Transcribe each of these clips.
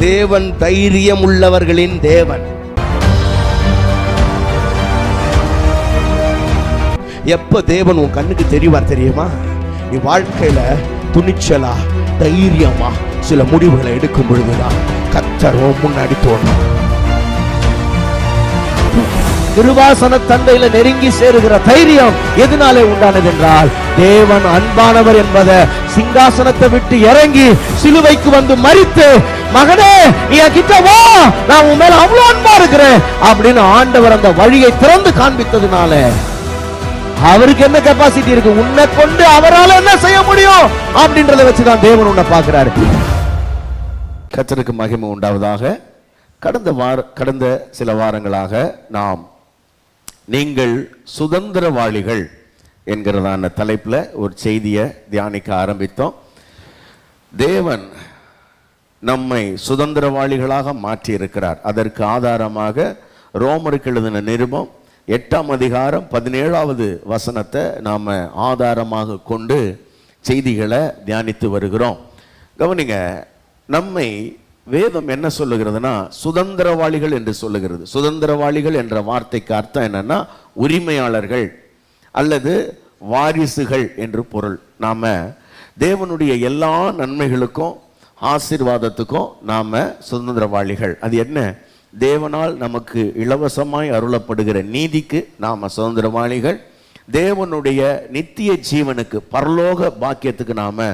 தேவன் தைரியம் உள்ளவர்களின் தேவன். எப்ப தேவன் உன் கண்ணுக்கு தெரிவார் தெரியுமா? நீ வாழ்க்கையில துணிச்சலா தைரியமா சில முடிவுகளை எடுக்கும் பொழுதுதான் கர்த்தர் முன்னாடி தோணும். கிருபாசன தந்தையில நெருங்கி சேருகிற தைரியம் எதனாலே உண்டானது என்றால், தேவன் அன்பானவர் என்பதை சிங்காசனத்தை விட்டு இறங்கி சிலுவைக்கு வந்து மரித்து, மகனே நீ கிட்ட வா, நான் உன் மேல அவ்வளவு அன்பா இருக்கிறேன் அப்படின்னு ஆண்டவர் அந்த வழியை திறந்து காண்பித்ததுனால அவருக்கு என்ன கெப்பாசிட்டி இருக்கு, உன்னை கொண்டு அவரால் என்ன செய்ய முடியும் அப்படின்றத வச்சுதான் தேவன் உன்னை பார்க்கிறாரு. கர்த்தருக்கு மகிமை உண்டாவதாக. கடந்த சில வாரங்களாக நாம் நீங்கள் சுதந்திரவாளிகள் என்கிறதான தலைப்புல ஒரு செய்தியை தியானிக்க ஆரம்பித்தோம். தேவன் நம்மை சுதந்திரவாளிகளாக மாற்றி இருக்கிறார். அதற்கு ஆதாரமாக ரோமருக்கு எழுதின நிருபம் 8ஆம் அதிகாரம் 17வது வசனத்தை நாம ஆதாரமாக கொண்டு செய்திகளை தியானித்து வருகிறோம். கவனிங்க, நம்மை வேதம் என்ன சொல்லுகிறதுனா சுதந்திரவாளிகள் என்று சொல்லுகிறது. சுதந்திரவாளிகள் என்ற வார்த்தைக்கு அர்த்தம் என்னன்னா உரிமையாளர்கள் அல்லது வாரிசுகள் என்று பொருள். நாம தேவனுடைய எல்லா நன்மைகளுக்கும் ஆசீர்வாதத்துக்கும் நாம சுதந்திரவாளிகள். அது என்ன? தேவனால் நமக்கு இலவசமாய் அருளப்படுகிற நீதிக்கு நாம சுதந்திரவாளிகள். தேவனுடைய நித்திய ஜீவனுக்கு பரலோக பாக்கியத்துக்கு நாம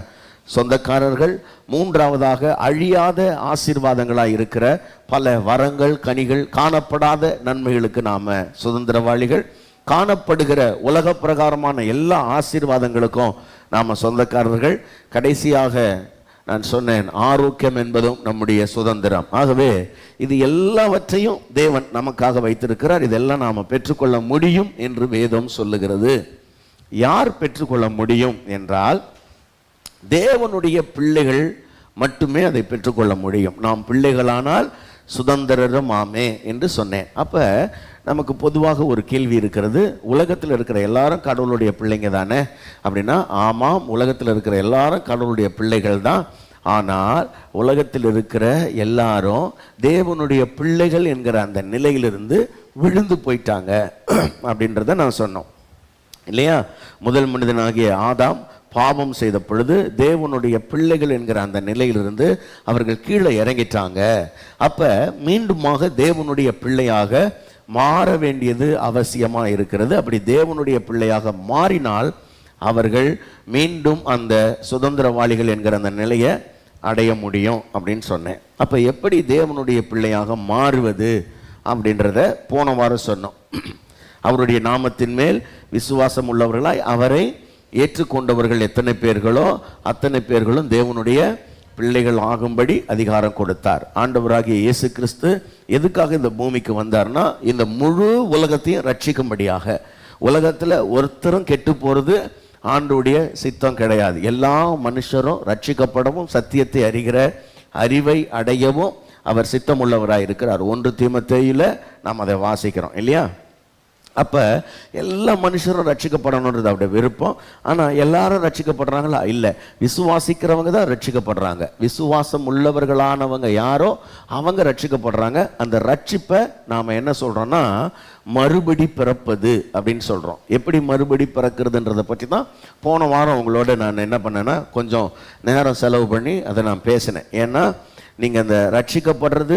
சொந்தக்காரர்கள். மூன்றாவதாக அழியாத ஆசீர்வாதங்களாய் இருக்கிற பல வரங்கள் கனிகள் காணப்படாத நன்மைகளுக்கு நாம சுதந்திரவாளிகள். காணப்படுகிற உலக பிரகாரமான எல்லா ஆசீர்வாதங்களுக்கும் நாம சொந்தக்காரர்கள். கடைசியாக நான் சொன்னேன், ஆரோக்கியம் என்பதும் நம்முடைய சுதந்திரம். ஆகவே இது எல்லாவற்றையும் தேவன் நமக்காக வைத்திருக்கிறார். இதெல்லாம் நாம பெற்றுக்கொள்ள முடியும் என்று வேதம் சொல்லுகிறது. யார் பெற்றுக்கொள்ள முடியும் என்றால், தேவனுடைய பிள்ளைகள் மட்டுமே அதை பெற்றுக்கொள்ள முடியும். நாம் பிள்ளைகளானால் சுதந்திரம் ஆமே என்று சொன்னேன். அப்ப நமக்கு பொதுவாக ஒரு கேள்வி இருக்கிறது, உலகத்தில் இருக்கிற எல்லாரும் கடவுளுடைய பிள்ளைங்க தானே அப்படின்னா, ஆமாம், உலகத்தில் இருக்கிற எல்லாரும் கடவுளுடைய பிள்ளைகள் தான். ஆனால் உலகத்தில் இருக்கிற எல்லாரும் தேவனுடைய பிள்ளைகள் என்கிற அந்த நிலையிலிருந்து விழுந்து போயிட்டாங்க அப்படின்றத நான் சொன்னோம் இல்லையா? முதல் மனிதனாகிய ஆதாம் பாவம் செய்த பொழுது தேவனுடைய பிள்ளைகள் என்கிற அந்த நிலையிலிருந்து அவர்கள் கீழே இறங்கிட்டாங்க. அப்ப மீண்டுமாக தேவனுடைய பிள்ளையாக மாற வேண்டியது அவசியமா இருக்கிறது. அப்படி தேவனுடைய பிள்ளையாக மாறினால் அவர்கள் மீண்டும் அந்த சுதந்திரவாளிகள் என்கிற அந்த நிலையை அடைய முடியும் அப்படின்னு சொன்னேன். அப்ப எப்படி தேவனுடைய பிள்ளையாக மாறுவது அப்படின்றத போன வாரம் சொன்னோம். அவருடைய நாமத்தின் மேல் விசுவாசம் உள்ளவர்களாய் அவரை ஏற்றுக்கொண்டவர்கள் எத்தனை பேர்களோ அத்தனை பேர்களும் தேவனுடைய பிள்ளைகள் ஆகும்படி அதிகாரம் கொடுத்தார். ஆண்டவராகிய இயேசு கிறிஸ்து எதுக்காக இந்த பூமிக்கு வந்தார்னா, இந்த முழு உலகத்தையும் ரட்சிக்கும்படியாக. உலகத்துல ஒருத்தரும் கெட்டு போறது ஆண்டவருடைய சித்தம் கிடையாது. எல்லா மனுஷரும் ரட்சிக்கப்படவும் சத்தியத்தை அறிகிற அறிவை அடையவும் அவர் சித்தம் உள்ளவராய் இருக்கிறார். 1 தீமோத்தேயுல நாம் அதை வாசிக்கிறோம் இல்லையா? அப்ப எல்லா மனுஷரும் ரட்சிக்கப்படணுன்றது அவருடைய விருப்பம். ஆனா எல்லாரும் ரட்சிக்கப்படுறாங்களா? இல்லை, விசுவாசிக்கிறவங்க தான் ரட்சிக்கப்படுறாங்க. விசுவாசம் உள்ளவர்களானவங்க யாரோ அவங்க ரட்சிக்கப்படுறாங்க. அந்த ரட்சிப்பை நாம என்ன சொல்றோம்னா மறுபடி பிறப்பது அப்படின்னு சொல்றோம். எப்படி மறுபடி பிறக்கிறதுன்றதை பற்றி தான் போன வாரம் உங்களோட நான் என்ன பண்ணேன்னா கொஞ்சம் நேரம் செலவு பண்ணி அதை நான் பேசினேன். ஏன்னா நீங்க அந்த ரட்சிக்கப்படுறது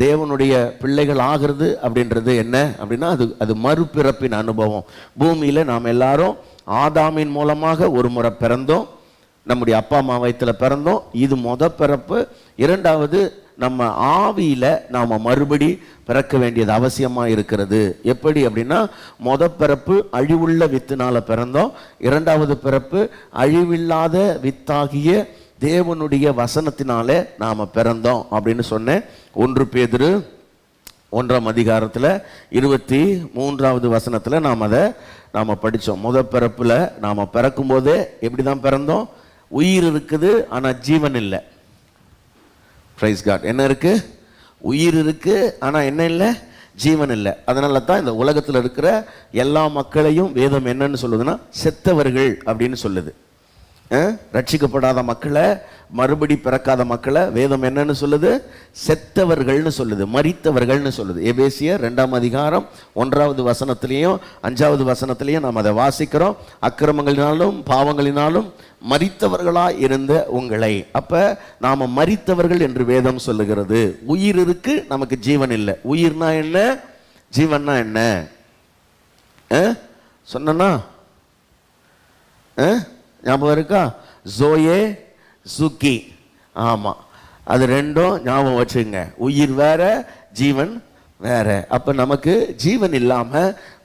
தேவனுடைய பிள்ளைகள் ஆகிறது அப்படின்றது என்ன அப்படின்னா அது மறுபிறப்பின் அனுபவம். பூமியில நாம் எல்லாரும் ஆதாமின் மூலமாக ஒரு முறை பிறந்தோம், நம்முடைய அப்பா அம்மா வயிற்றுல பிறந்தோம். இது பிறப்பு. இரண்டாவது, நம்ம ஆவியில நாம மறுபடி பிறக்க வேண்டியது அவசியமா இருக்கிறது. எப்படி அப்படின்னா, பிறப்பு அழிவுள்ள வித்துனால பிறந்தோம். இரண்டாவது பிறப்பு அழிவில்லாத வித்தாகிய தேவனுடைய வசனத்தினாலே நாம பிறந்தோம் அப்படின்னு சொன்னேன். 1 பேதுரு 1ஆம் அதிகாரத்துல 23வது வசனத்துல நாம படிச்சோம். பிறப்புல நாம பிறக்கும் போதே எப்படிதான் பிறந்தோம்? உயிர் இருக்குது ஆனா ஜீவன் இல்லை. Praise God. என்ன இருக்கு? உயிர் இருக்கு ஆனா என்ன இல்லை? ஜீவன் இல்லை. அதனால தான் இந்த உலகத்துல இருக்கிற எல்லா மக்களையும் வேதம் என்னன்னு சொல்லுதுன்னா செத்தவர்கள் அப்படின்னு சொல்லுது. ரட்சிக்கப்படாத மக்களை, மறுபடி பிறக்காத மக்களை வேதம் என்னன்னு சொல்லுது? செத்தவர்கள்னு சொல்லுது, மரித்தவர்கள்னு சொல்லுது. எபேசியர் 2ஆம் அதிகாரம் 1வது வசனத்திலையும் 5வது வசனத்திலையும் நாம் அதை வாசிக்கிறோம். அக்கிரமங்களினாலும் பாவங்களினாலும் மரித்தவர்களாய் இருந்த உங்களை. அப்ப நாம மரித்தவர்கள் என்று வேதம் சொல்லுகிறது. உயிர் இருக்கு, நமக்கு ஜீவன் இல்லை. உயிர்னா என்ன, ஜீவன்னா என்ன சொன்னா ஞாபகம் இருக்கா? ஜோயே சுக்கி. ஆமா, அது ரெண்டும் ஞாபகம் வச்சுங்க. உயிர் வேற, ஜீவன் வேற. அப்ப நமக்கு ஜீவன் இல்லாம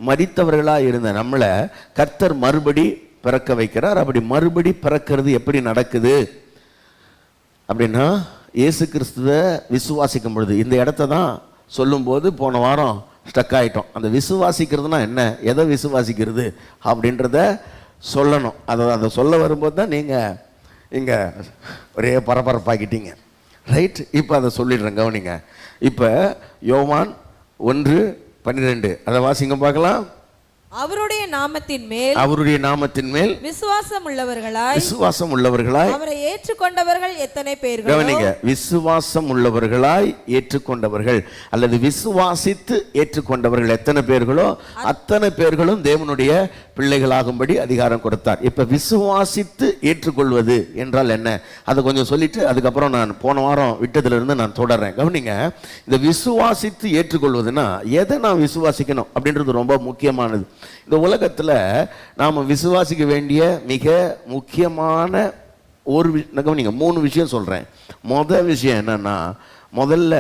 மரித்தவர்களா இருந்த நம்மளை கர்த்தர் மறுபடி பிறக்க வைக்கிறார். அப்படி மறுபடி பிறக்கிறது எப்படி நடக்குது அப்படின்னா, இயேசு கிறிஸ்துவை விசுவாசிக்கும் பொழுது. இந்த இடத்த தான் சொல்லும் போது போன வாரம் ஸ்டக் ஆயிட்டோம். அந்த விசுவாசிக்கிறதுனா என்ன, எதை விசுவாசிக்கிறது அப்படின்றத சொல்லணும். அதை சொல்ல வரும்போது தான் நீங்கள் இங்கே ஒரே பரபரப்பாக்கிட்டீங்க. ரைட், இப்போ அதை சொல்லிடுறேன், கவனிங்க. இப்போ யோவான் 1:12 அதை வாசிங்க பார்க்கலாம். அவருடைய நாமத்தின் மேல், அவருடைய நாமத்தின் மேல் விசுவாசம் உள்ளவர்களாய் அவரை ஏற்றுக்கொண்டவர்கள் எத்தனை பேர்கள்? கவனிங்க, விசுவாசம் உள்ளவர்களாய் ஏற்றுக்கொண்டவர்கள் அல்லது விசுவாசித்து ஏற்றுக்கொண்டவர்கள் எத்தனை பேர்களோ அத்தனை பேர்களும் தேவனுடைய பிள்ளைகளாகும்படி அதிகாரம் கொடுத்தார். இப்ப விசுவாசித்து ஏற்றுக்கொள்வது என்றால் என்ன, அதை கொஞ்சம் சொல்லிட்டு அதுக்கப்புறம் நான் போன வாரம் விட்டதுல இருந்து நான் தொடர்றேன். கவனிங்க, இந்த விசுவாசித்து ஏற்றுக்கொள்வதுன்னா எதை நான் விசுவாசிக்கணும் அப்படின்றது ரொம்ப முக்கியமானது. இந்த உலகத்துல நாம விசுவாசிக்க வேண்டிய மிக முக்கியமான ஒரு கவனிங்க, 3 விஷயம் சொல்றேன். முதல் விஷயம் என்னன்னா, முதல்ல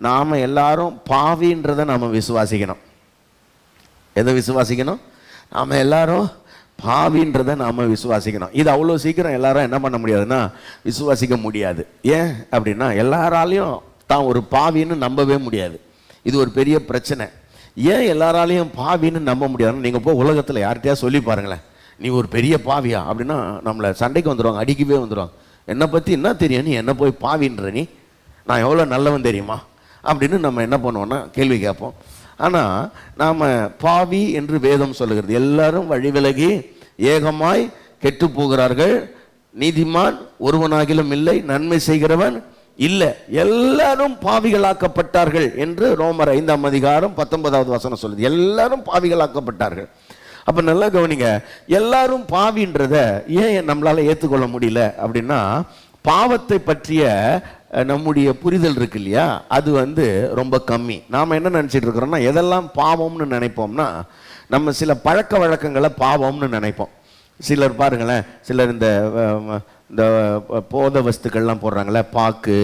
நாம எல்லாரும் பாவின்றதை நாம விசுவாசிக்கணும். எதை விசுவாசிக்கணும்? நாம எல்லாரும் பாவின்றதை நாம விசுவாசிக்கணும். இது அவ்வளோ சீக்கிரம் எல்லாரும் என்ன பண்ண முடியாதுன்னா விசுவாசிக்க முடியாது. ஏன் அப்படின்னா, எல்லாராலையும் தான் ஒரு பாவின்னு நம்பவே முடியாது. இது ஒரு பெரிய பிரச்சனை. ஏன் எல்லாராலையும் பாவின்னு நம்ப முடியாதுன்னு நீங்கள் போய் உலகத்தில் யார்கிட்டயா சொல்லி பாருங்களேன், நீ ஒரு பெரிய பாவியா அப்படின்னா நம்மளை சண்டைக்கு வந்துடுவாங்க, அடிக்கவே வந்துடுவாங்க. என்னை பற்றி என்ன தெரியும், நீ என்ன போய் பாவின்ற, நீ நான் எவ்வளோ நல்லவன் தெரியுமா அப்படின்னு நம்ம என்ன பண்ணுவோம்னா கேள்வி கேட்போம். ஆனால் நாம் பாவி என்று வேதம் சொல்லுகிறது. எல்லாரும் வழி விலகி ஏகமாய் கெட்டு போகிறார்கள், நீதிமான் ஒருவனாகிலும் இல்லை, நன்மை செய்கிறவன் இல்லை, எல்லாரும் பாவிகளாக்கப்பட்டார்கள் என்று ரோமர் 5ஆம் அதிகாரம் 19வது வசனம் சொல்லுது. எல்லாரும் பாவிகளாக்கப்பட்டார்கள். அப்ப நல்லா கவனிங்க, எல்லாரும் பாவின்றத ஏன் நம்மளால ஏற்றுக்கொள்ள முடியல அப்படின்னா, பாவத்தை பற்றிய நம்முடைய புரிதல் இருக்கு இல்லையா, அது ரொம்ப கம்மி. நாம் என்ன நினச்சிட்டு இருக்கிறோம்னா, எதெல்லாம் பாவம்னு நினைப்போம்னா, நம்ம சில பழக்க வழக்கங்களை பாவம்னு நினைப்போம். சிலர் பாருங்களேன், சிலர் இந்த போத வஸ்துக்கள்லாம் போடுறாங்களே, பாக்கு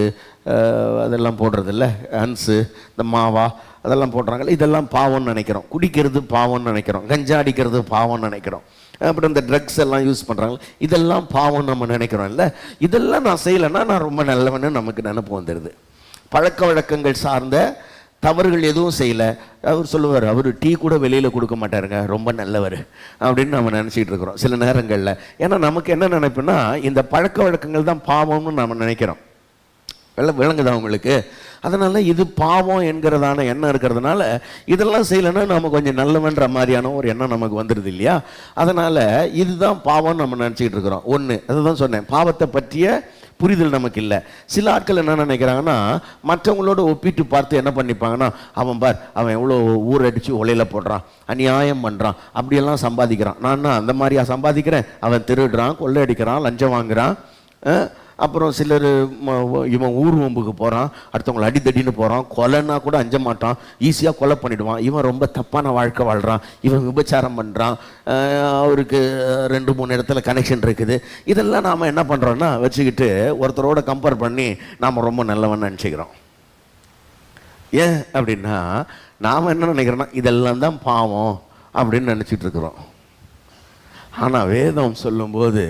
அதெல்லாம் போடுறதில்ல, ஹன்ஸு, இந்த மாவா அதெல்லாம் போடுறாங்களே, இதெல்லாம் பாவம்னு நினைக்கிறோம். குடிக்கிறது பாவம்னு நினைக்கிறோம், கஞ்சா அடிக்கிறது பாவம்னு நினைக்கிறோம். அப்புறம் இந்த ட்ரக்ஸ் எல்லாம் யூஸ் பண்ணுறாங்க, இதெல்லாம் பாவம் நம்ம நினைக்கிறோம். இல்லை, இதெல்லாம் நான் செய்யலைன்னா நான் ரொம்ப நல்லவன்னு நமக்கு நினைப்பு வந்துடுது. பழக்க வழக்கங்கள் சார்ந்த தவறுகள் எதுவும் செய்யலை. அவர் சொல்லுவார், அவர் டீ கூட வெளியில் கொடுக்க மாட்டாருங்க, ரொம்ப நல்லவர் அப்படின்னு நம்ம நினச்சிட்டு இருக்கிறோம் சில நேரங்களில். ஏன்னா நமக்கு என்ன நினைப்புன்னா, இந்த பழக்க வழக்கங்கள் தான் பாவம்னு நம்ம நினைக்கிறோம். விளங்குதா உங்களுக்கு? அதனால இது பாவம் என்கிறதான எண்ணம் இருக்கிறதுனால இதெல்லாம் செய்யலைன்னா நம்ம கொஞ்சம் நல்லவன்ற மாதிரியான ஒரு எண்ணம் நமக்கு வந்துடுது இல்லையா. அதனால இதுதான் பாவம்னு நம்ம நினச்சிக்கிட்டு இருக்கிறோம். ஒன்று, அதுதான் சொன்னேன், பாவத்தை பற்றிய புரிதல் நமக்கு இல்லை. சில ஆட்கள் என்ன நினைக்கிறாங்கன்னா, மற்றவங்களோட ஒப்பிட்டு பார்த்து என்ன பண்ணிப்பாங்கன்னா, அவன் பார், அவன் எவ்வளோ ஊரடிச்சு உலையில போடுறான், அநியாயம் பண்ணுறான், அப்படியெல்லாம் சம்பாதிக்கிறான், நான் அந்த மாதிரியா சம்பாதிக்கிறேன், அவன் திருடுறான், கொள்ளையடிக்கிறான், லஞ்சம் வாங்குறான். அப்புறம் சிலர் இவன் ஊர்வம்புக்கு போகிறான், அடுத்தவங்களை அடித்தடின்னு போகிறான், கொலைன்னா கூட அஞ்ச மாட்டான், ஈஸியாக கொலை பண்ணிவிடுவான், இவன் ரொம்ப தப்பான வாழ்க்கை வாழ்கிறான், இவன் விபச்சாரம் பண்ணுறான், அவருக்கு 2-3 இடத்துல கனெக்ஷன் இருக்குது. இதெல்லாம் நாம் என்ன பண்ணுறோன்னா வச்சுக்கிட்டு ஒருத்தரோட கம்பேர் பண்ணி நாம் ரொம்ப நல்லவன்னு நினச்சிக்கிறோம். ஏன் அப்படின்னா, நாம் என்ன நினைக்கிறோன்னா இதெல்லாம் தான் பாவம் அப்படின்னு நினச்சிட்டு இருக்கிறோம். ஆனால் வேதம் சொல்லும்போது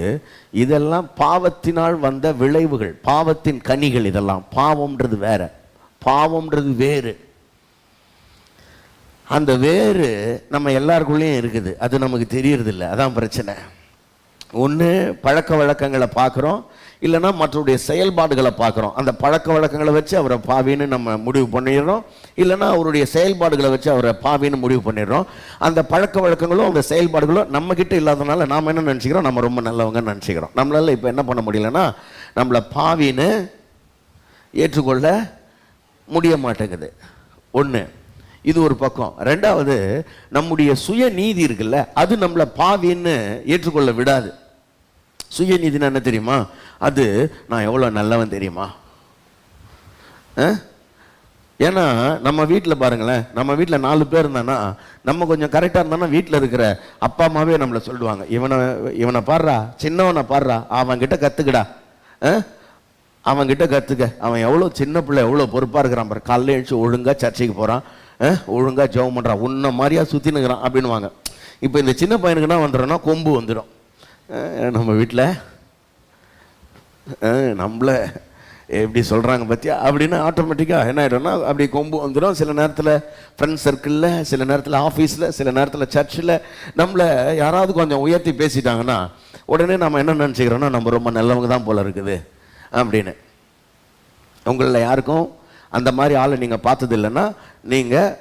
இதெல்லாம் பாவத்தினால் வந்த விளைவுகள், பாவத்தின் கனிகள். இதெல்லாம் பாவம்ன்றது வேற, பாவம்ன்றது வேறு. அந்த வேறு நம்ம எல்லாருக்குள்ளேயும் இருக்குது, அது நமக்கு தெரியறதில்லை. அதான் பிரச்சனை. ஒன்று, பழக்க வழக்கங்களை பார்க்குறோம், இல்லைன்னா மற்றவருடைய செயல்பாடுகளை பார்க்குறோம். அந்த பழக்க வழக்கங்களை வச்சு அவரை பாவின்னு நம்ம முடிவு பண்ணிடுறோம், இல்லைன்னா அவருடைய செயல்பாடுகளை வச்சு அவரை பாவின்னு முடிவு பண்ணிடுறோம். அந்த பழக்க வழக்கங்களும் அந்த செயல்பாடுகளும் நம்மக்கிட்ட இல்லாதனால நாம் என்ன நினச்சிக்கிறோம், நம்ம ரொம்ப நல்லவங்கன்னு நினச்சிக்கிறோம். நம்மளால இப்போ என்ன பண்ண முடியலன்னா நம்மளை பாவின்னு ஏற்றுக்கொள்ள முடிய மாட்டேங்குது. ஒன்று, இது ஒரு பக்கம். ரெண்டாவது, நம்முடைய சுய நீதி இருக்குல்ல, அது நம்மளை பாவின்னு ஏற்றுக்கொள்ள விடாது. சுய நீதினா என்ன தெரியுமா? அது நான் எவ்வளோ நல்லவன் தெரியுமா. ஏன்னா நம்ம வீட்டில் பாருங்களேன், நம்ம வீட்டில் 4 பேர் இருந்தானா, நம்ம கொஞ்சம் கரெக்டாக இருந்தானா வீட்டில் இருக்கிற அப்பா அம்மாவே நம்மளை சொல்லுவாங்க, இவனை பாடுறா, சின்னவனை பாடுறா, அவன்கிட்ட கற்றுக்கடா, அவன்கிட்ட கற்றுக்க, அவன் எவ்வளோ சின்ன பிள்ளை, எவ்வளோ பொறுப்பாக இருக்கிறான் பாரு, காலையில் எழுச்சி ஒழுங்காக சர்ச்சைக்கு போகிறான், ஒழுங்காக ஜெபம் பண்ணுறான், உன்ன மாதிரியா சுற்றினுக்கிறான் அப்படின்வாங்க. இப்போ இந்த சின்ன பையனுக்குன்னா வந்துடும்னா கொம்பு வந்துடும். நம்ம வீட்டில் நம்மளை எப்படி சொல்கிறாங்க பார்த்தியா அப்படின்னு ஆட்டோமேட்டிக்காக என்ன ஆகிடும்னா அப்படி கொம்பு வந்துடும். சில நேரத்தில் ஃப்ரெண்ட்ஸ் சர்க்கிளில், சில நேரத்தில் ஆஃபீஸில், சில நேரத்தில் சர்ச்சில் நம்மளை யாராவது கொஞ்சம் உயர்த்தி பேசிட்டாங்கன்னா உடனே நம்ம என்ன நினச்சிக்கிறோன்னா நம்ம ரொம்ப நல்லவங்க தான் போல இருக்குது அப்படின்னு. உங்களில் யாருக்கும் அந்த மாதிரி ஆளை நீங்கள் பார்த்தது இல்லைன்னா நீங்கள்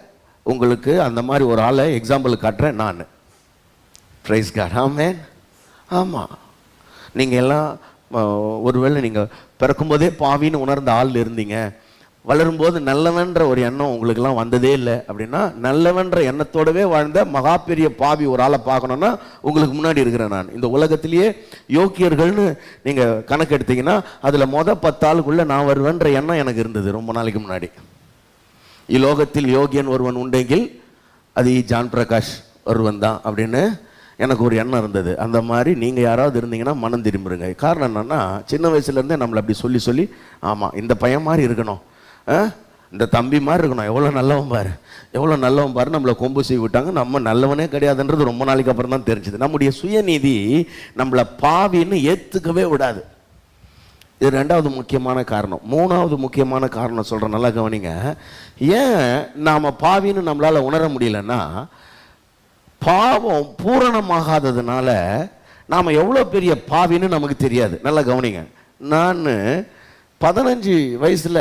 உங்களுக்கு அந்த மாதிரி ஒரு ஆளை எக்ஸாம்பிள் காட்டுறேன் நான். Praise God. ஆமென். ஆமாம், நீங்கள் எல்லாம் ஒருவேளை நீங்கள் பிறக்கும்போதே பாவின்னு உணர்ந்த ஆள் இருந்தீங்க, வளரும்போது நல்லவன்ற ஒரு எண்ணம் உங்களுக்கெல்லாம் வந்ததே இல்லை அப்படின்னா, நல்லவன்ற எண்ணத்தோடவே வாழ்ந்த மகா பெரிய பாவி ஒரு ஆளை பார்க்கணுன்னா உங்களுக்கு முன்னாடி இருக்கிறேன் நான். இந்த உலகத்திலேயே யோக்கியர்கள்னு நீங்கள் கணக்கு எடுத்தீங்கன்னா அதில் 10 ஆளுக்குள்ளே நான் வருவேன்ற எண்ணம் எனக்கு இருந்தது ரொம்ப நாளைக்கு முன்னாடி. இலோகத்தில் யோகியன் ஒருவன் உண்டெங்கில் அது ஜான் பிரகாஷ் ஒருவன் தான் அப்படின்னு எனக்கு ஒரு எண்ணம் இருந்தது. அந்த மாதிரி நீங்கள் யாராவது இருந்தீங்கன்னா மனம் திரும்பிடுங்க. காரணம் என்னென்னா, சின்ன வயசுலேருந்தே நம்மளை அப்படி சொல்லி சொல்லி, ஆமாம் இந்த பையன் மாதிரி இருக்கணும், இந்த தம்பி மாதிரி இருக்கணும், எவ்வளோ நல்லவன் பாரு, எவ்வளோ நல்லவன் பாரு, நம்மளை கொம்பு செய்ய விட்டாங்க. நம்ம நல்லவனே கிடையாதுன்றது ரொம்ப நாளைக்கு அப்புறம் தான் தெரிஞ்சுது. நம்முடைய சுயநீதி நம்மளை பாவின்னு ஏற்றுக்கவே விடாது. இது 2வது முக்கியமான காரணம். 3வது முக்கியமான காரணம் சொல்கிறேன், நல்லா கவனிங்க. ஏன் நாம் பாவின்னு நம்மளால் உணர முடியலன்னா, பாவம் பூரணமாகாததுனால நாம் எவ்வளோ பெரிய பாவின்னு நமக்கு தெரியாது. நல்லா கவனிங்க. நான் 15 வயசில்